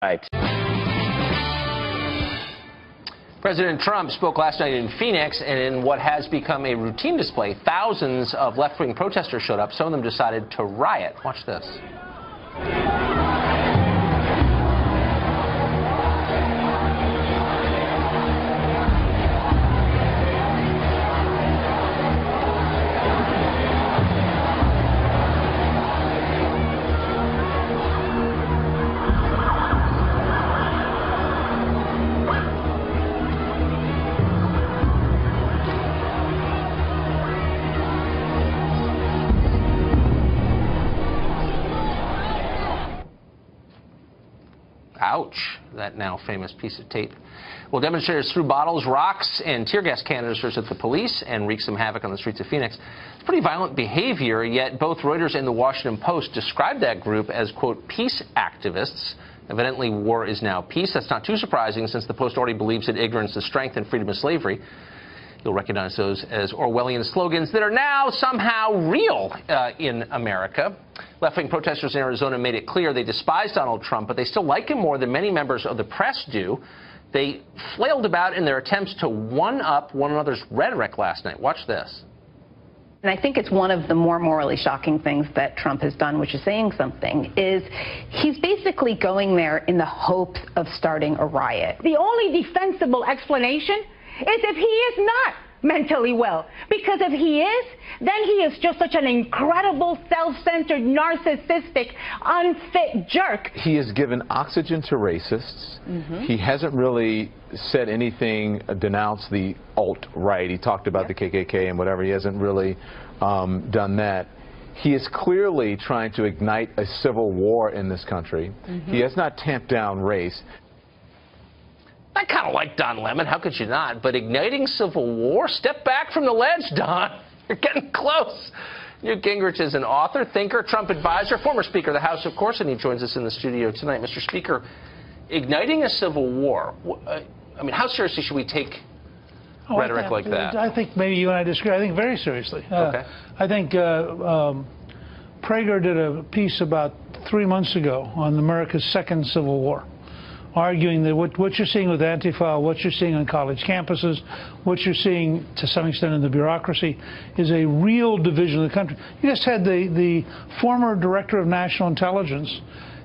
Right. President Trump spoke last night in Phoenix, and in what has become a routine display, thousands of left-wing protesters showed up. Some of them decided to riot. Watch this. Ouch, that now famous piece of tape. Well, demonstrators threw bottles, rocks, and tear gas canisters at the police and wreaked some havoc on the streets of Phoenix. It's pretty violent behavior, yet both Reuters and the Washington Post described that group as, quote, peace activists. Evidently, war is now peace. That's not too surprising, since the Post already believes that ignorance is strength and freedom is slavery. You'll recognize those as Orwellian slogans that are now somehow real in America. Left-wing protesters in Arizona made it clear they despise Donald Trump, but they still like him more than many members of the press do. They flailed about in their attempts to one-up one another's rhetoric last night. Watch this. And I think it's one of the more morally shocking things that Trump has done, which is saying something, is he's basically going there in the hopes of starting a riot. The only defensible explanation is if he is not mentally well. Because if he is, then he is just such an incredible, self-centered, narcissistic, unfit jerk. He has given oxygen to racists. He hasn't really said anything, denounced the alt-right. He talked about the KKK and whatever. He hasn't really done that. He is clearly trying to ignite a civil war in this country. He has not tamped down race. I kind of like Don Lemon. How could you not? But igniting civil war? Step back from the ledge, Don. You're getting close. Newt Gingrich is an author, thinker, Trump advisor, former Speaker of the House, of course, and he joins us in the studio tonight. Mr. Speaker, igniting a civil war, I mean, how seriously should we take rhetoric like that? I think maybe you and I disagree. I think very seriously. Okay. I think Prager did a piece about 3 months ago on America's second civil war, arguing that what you're seeing with Antifa, what you're seeing on college campuses, what you're seeing to some extent in the bureaucracy is a real division of the country. You just had the former director of national intelligence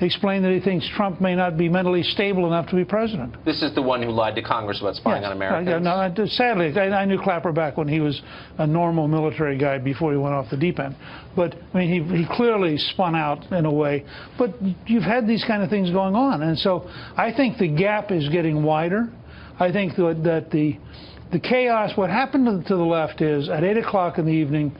explain that he thinks Trump may not be mentally stable enough to be president. This is the one who lied to Congress about spying on Americans? No, sadly, I knew Clapper back when he was a normal military guy before he went off the deep end. But, I mean, he clearly spun out in a way. But you've had these kind of things going on. And so I think the gap is getting wider. I think that the chaos, what happened to the left is at 8 o'clock in the evening,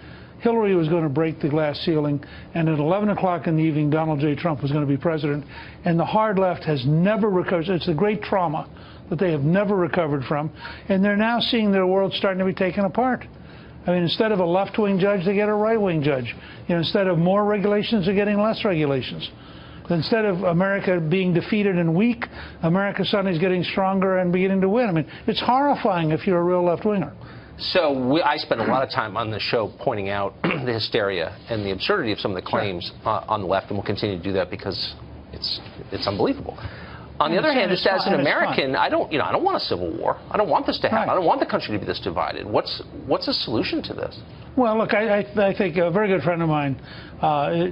Hillary was going to break the glass ceiling, and at 11 o'clock in the evening, Donald J. Trump was going to be president. And the hard left has never recovered. It's a great trauma that they have never recovered from. And they're now seeing their world starting to be taken apart. I mean, instead of a left-wing judge, they get a right-wing judge. You know, instead of more regulations, they're getting less regulations. Instead of America being defeated and weak, America suddenly is getting stronger and beginning to win. I mean, it's horrifying if you're a real left-winger. So I spent a lot of time on the show pointing out the hysteria and the absurdity of some of the claims on the left, and we'll continue to do that because it's unbelievable. On the other hand, just as an American, I don't want a civil war. I don't want this to happen. I don't want the country to be this divided. What's the solution to this? Well, look, I think a very good friend of mine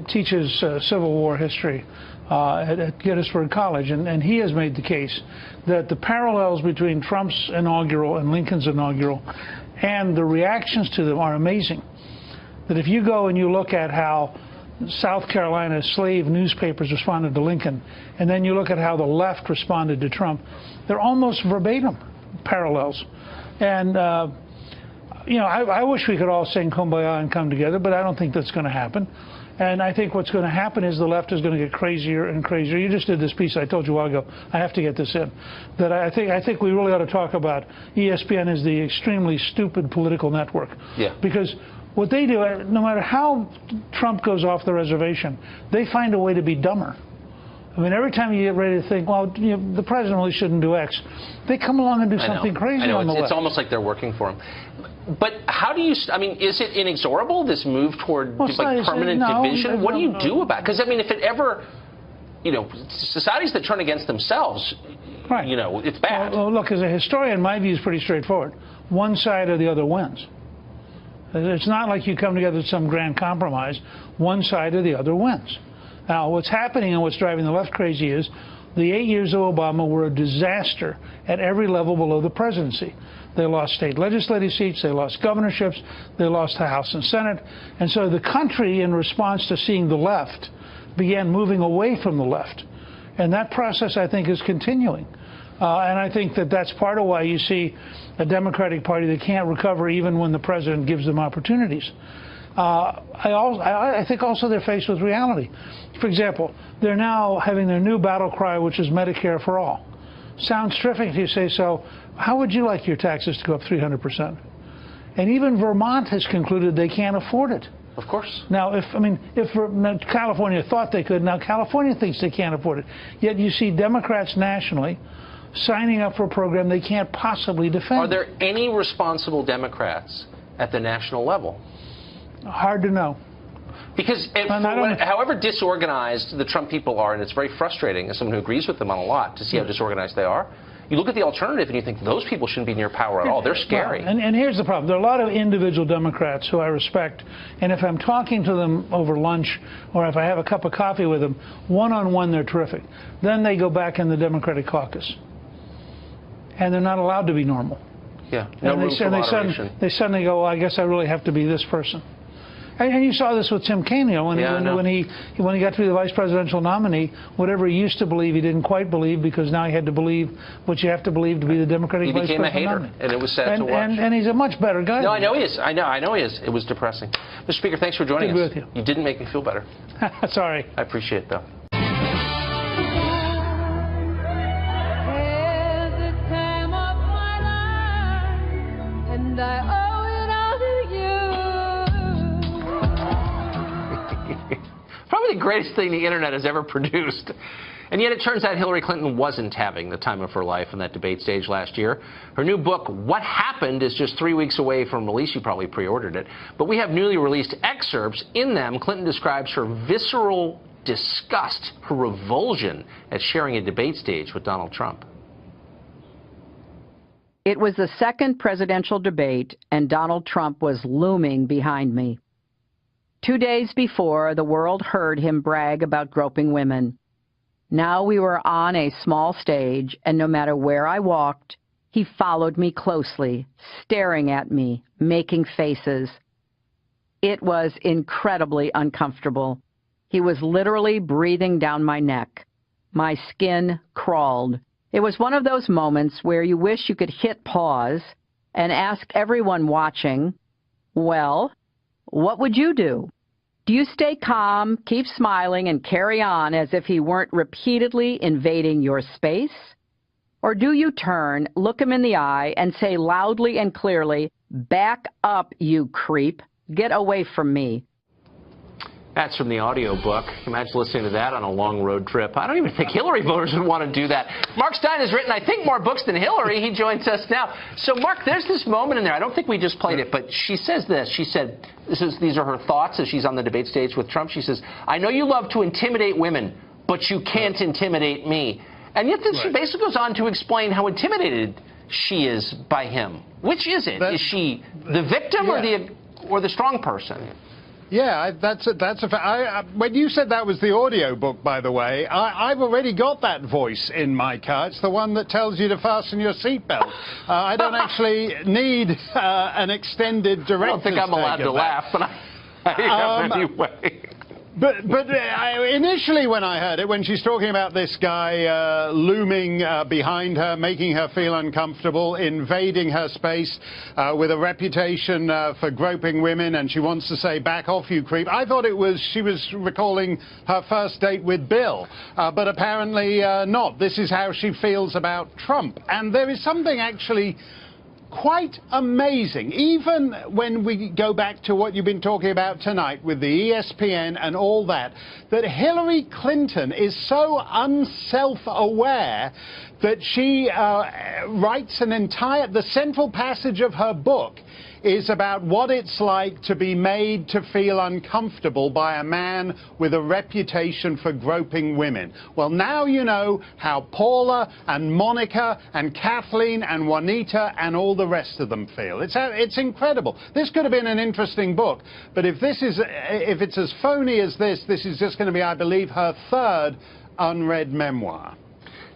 teaches Civil War history at Gettysburg College, and he has made the case that the parallels between Trump's inaugural and Lincoln's inaugural and the reactions to them are amazing. That if you go and you look at how South Carolina slave newspapers responded to Lincoln, and then you look at how the left responded to Trump, they're almost verbatim parallels. And, you know, I wish we could all sing Kumbaya and come together, but I don't think that's going to happen. And I think what's going to happen is the left is going to get crazier and crazier. You just did this piece I told you a while ago. I have to get this in. That I think we really ought to talk about ESPN as the extremely stupid political network. Yeah. Because what they do, no matter how Trump goes off the reservation, they find a way to be dumber. I mean, every time you get ready to think, well, you know, the president really shouldn't do X, they come along and do something crazy on the left. It's almost like they're working for him. But how do you, I mean, is it inexorable, this move toward like permanent division? What do you do about it? Because, I mean, if it ever you know, societies that turn against themselves, right. you know, it's bad. Well, look, as a historian, my view is pretty straightforward. One side or the other wins. It's not like you come together with some grand compromise. One side or the other wins. Now, what's happening and what's driving the left crazy is the 8 years of Obama were a disaster at every level below the presidency. They lost state legislative seats, they lost governorships, they lost the House and Senate. And so the country, in response to seeing the left, began moving away from the left. And that process, I think, is continuing. And I think that that's part of why you see a Democratic Party that can't recover even when the president gives them opportunities. I think also they're faced with reality. For example, they're now having their new battle cry, which is Medicare for all. Sounds terrific if you say so. How would you like your taxes to go up 300%? And even Vermont has concluded they can't afford it. Of course. Now, if California thought they could, now California thinks they can't afford it. Yet you see Democrats nationally signing up for a program they can't possibly defend. Are there any responsible Democrats at the national level? Hard to know. Because however disorganized the Trump people are, and it's very frustrating as someone who agrees with them on a lot to see how disorganized they are, you look at the alternative and you think those people shouldn't be near power at all. They're scary. Well, and here's the problem. There are a lot of individual Democrats who I respect, and if I'm talking to them over lunch or if I have a cup of coffee with them, one-on-one they're terrific. Then they go back in the Democratic caucus. And they're not allowed to be normal. Yeah, no room for moderation. They suddenly go, well, I guess I really have to be this person. And you saw this with Tim Kaine, you know, when he got to be the vice presidential nominee, whatever he used to believe, he didn't quite believe, because now he had to believe what you have to believe to be the Democratic vice president nominee. He became a hater, and it was sad to watch. And he's a much better guy. No, I know he is. I know he is. It was depressing. Mr. Speaker, thanks for joining us. Good to be with you. You didn't make me feel better. Sorry. I appreciate it, though. Probably the greatest thing the internet has ever produced. And yet it turns out Hillary Clinton wasn't having the time of her life on that debate stage last year. Her new book, What Happened, is just 3 weeks away from release. You probably pre-ordered it. But we have newly released excerpts. In them, Clinton describes her visceral disgust, her revulsion at sharing a debate stage with Donald Trump. It was the second presidential debate, and Donald Trump was looming behind me. 2 days before, the world heard him brag about groping women. Now we were on a small stage, and no matter where I walked, he followed me closely, staring at me, making faces. It was incredibly uncomfortable. He was literally breathing down my neck. My skin crawled. It was one of those moments where you wish you could hit pause and ask everyone watching, well, what would you do? Do you stay calm, keep smiling, and carry on as if he weren't repeatedly invading your space? Or do you turn, look him in the eye, and say loudly and clearly, back up, you creep, get away from me? That's from the audiobook. Imagine listening to that on a long road trip. I don't even think Hillary voters would want to do that. Mark Steyn has written, I think, more books than Hillary. He joins us now. So, Mark, there's this moment in there. I don't think we just played it, but she says this. She said, these are her thoughts as she's on the debate stage with Trump. She says, I know you love to intimidate women, but you can't intimidate me. And yet she basically goes on to explain how intimidated she is by him. Which is it? Is she the victim or the strong person? Yeah, that's a fact. When you said that was the audio book, by the way, I've already got that voice in my car. It's the one that tells you to fasten your seatbelt. I don't actually need an extended director's I don't think I'm allowed to laugh, but I am anyway. But initially when I heard it, when she's talking about this guy looming behind her, making her feel uncomfortable, invading her space with a reputation for groping women, and she wants to say, back off, you creep, I thought she was recalling her first date with Bill. But apparently not. This is how she feels about Trump. And there is something actually quite amazing, even when we go back to what you've been talking about tonight with the ESPN and all that, that Hillary Clinton is so unself-aware that she writes the central passage of her book is about what it's like to be made to feel uncomfortable by a man with a reputation for groping women. Well, now you know how Paula and Monica and Kathleen and Juanita and all the rest of them feel. It's incredible. This could have been an interesting book, but if it's as phony as this is just going to be, I believe, her third unread memoir.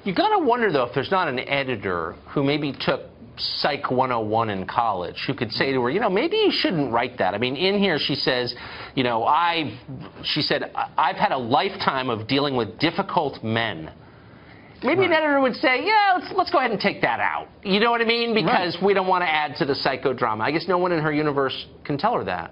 You got to wonder, though, if there's not an editor who maybe took Psych 101 in college who could say to her, you know, maybe you shouldn't write that. I mean, in here she says, you know, I've had a lifetime of dealing with difficult men. Maybe an editor would say, yeah, let's go ahead and take that out. You know what I mean? Because we don't want to add to the psychodrama. I guess no one in her universe can tell her that.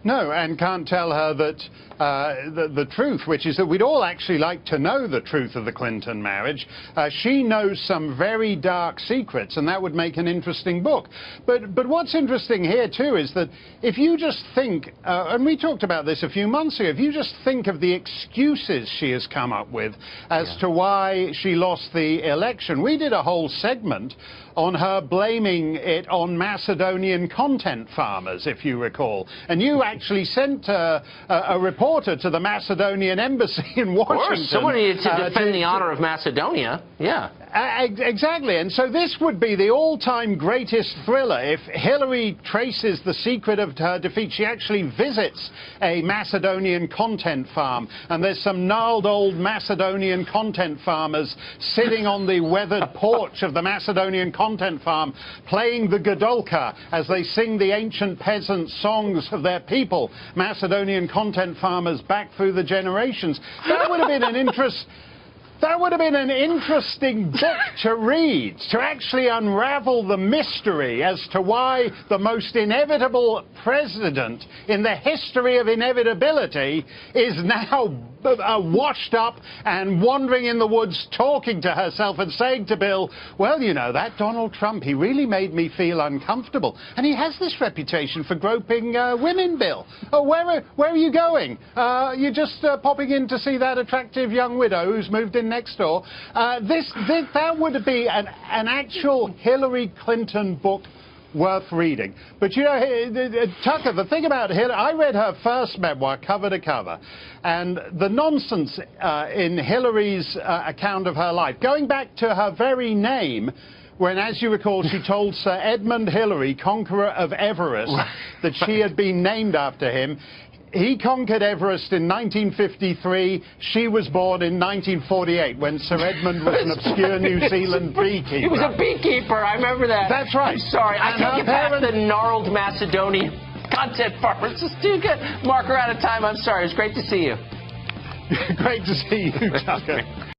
No, and can't tell her that the truth, which is that we'd all actually like to know the truth of the Clinton marriage. She knows some very dark secrets, and that would make an interesting book. But what's interesting here, too, is that if you just think, and we talked about this a few months ago, if you just think of the excuses she has come up with as to why she lost the election. We did a whole segment on her blaming it on Macedonian content farmers, if you recall. And you actually sent a reporter to the Macedonian embassy in Washington. Of course, someone needed to defend the honor of Macedonia. Yeah. Exactly, and so this would be the all-time greatest thriller if Hillary traces the secret of her defeat. She actually visits a Macedonian content farm, and there's some gnarled old Macedonian content farmers sitting on the weathered porch of the Macedonian content farm playing the Godolka as they sing the ancient peasant songs of their people, Macedonian content farmers back through the generations. That would have been an interesting book to read, to actually unravel the mystery as to why the most inevitable president in the history of inevitability is now washed up and wandering in the woods talking to herself and saying to Bill, well, you know, that Donald Trump, he really made me feel uncomfortable. And he has this reputation for groping women, Bill. Oh, where are you going? You're just popping in to see that attractive young widow who's moved in next door. That would be an actual Hillary Clinton book worth reading. But, you know, Tucker, the thing about Hillary, I read her first memoir cover to cover, and the nonsense in Hillary's account of her life, going back to her very name, when, as you recall, she told Sir Edmund Hillary, conqueror of Everest, that she had been named after him. He conquered Everest in 1953. She was born in 1948 when Sir Edmund was an obscure New Zealand beekeeper. He was a beekeeper. I remember that. That's right. I'm sorry. I can't get past the gnarled Macedonian content farmers. It's too good. Mark, we're out of time. I'm sorry. It's great to see you. Great to see you, Tucker.